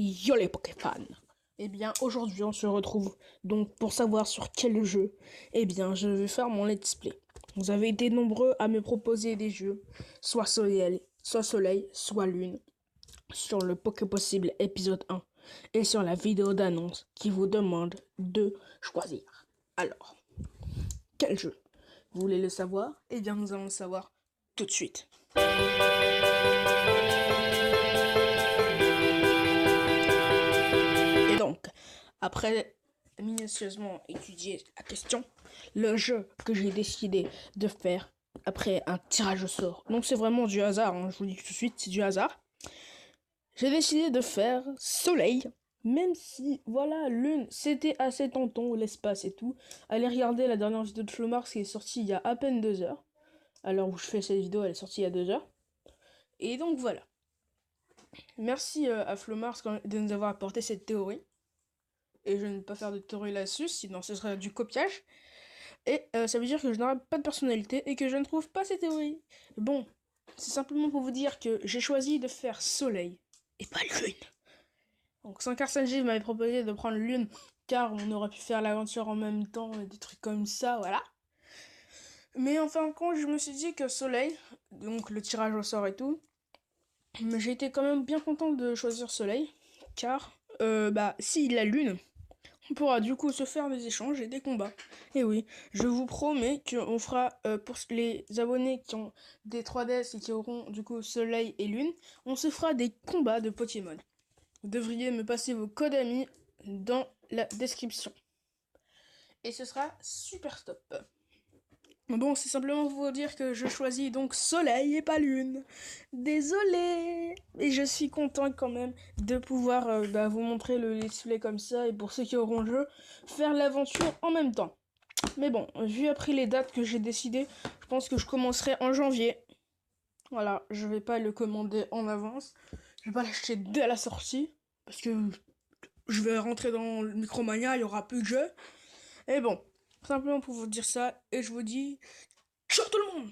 Yo les Pokéfans. Eh bien aujourd'hui on se retrouve donc pour savoir sur quel jeu. Eh bien je vais faire mon let's play. Vous avez été nombreux à me proposer des jeux, soit soleil, soit lune, sur le Poké Possible épisode 1 et sur la vidéo d'annonce qui vous demande de choisir. Alors, quel jeu? Vous voulez le savoir? Eh bien nous allons le savoir tout de suite. Et donc, après minutieusement étudier la question, le jeu que j'ai décidé de faire après un tirage au sort, donc c'est vraiment du hasard, je vous dis tout de suite, c'est du hasard. J'ai décidé de faire Soleil, même si, voilà, Lune, c'était assez tentant, l'espace et tout. Allez regarder la dernière vidéo de Flomars qui est sortie il y a à peine 2 heures. À l'heure où je fais cette vidéo, elle est sortie il y a 2 heures. Et donc voilà. Merci à Flomars de nous avoir apporté cette théorie. Et je ne vais pas faire de théorie là-dessus, sinon ce serait du copiage. Et ça veut dire que je n'aurai pas de personnalité et que je ne trouve pas ces théories. Bon, c'est simplement pour vous dire que j'ai choisi de faire Soleil et pas Lune. Donc Sankarsanji m'avait proposé de prendre Lune car on aurait pu faire l'aventure en même temps et des trucs comme ça, voilà. Mais en fin de compte, je me suis dit que Soleil, donc le tirage au sort et tout, mais j'ai été quand même bien content de choisir Soleil car si la Lune, on pourra du coup se faire des échanges et des combats. Et oui, je vous promets qu'on fera, pour les abonnés qui ont des 3DS et qui auront du coup Soleil et Lune, on se fera des combats de Pokémon. Vous devriez me passer vos codes amis dans la description. Et ce sera super top. Bon, c'est simplement pour vous dire que je choisis donc Soleil et pas Lune. Désolé. Et je suis content quand même de pouvoir vous montrer le let's play comme ça. Et pour ceux qui auront le jeu, faire l'aventure en même temps. Mais bon, vu après les dates que j'ai décidées, je pense que je commencerai en janvier. Voilà, je vais pas le commander en avance. Je vais pas l'acheter dès la sortie. Parce que je vais rentrer dans le Micromania, il y aura plus de jeux. Et bon, simplement pour vous dire ça, et je vous dis ciao tout le monde!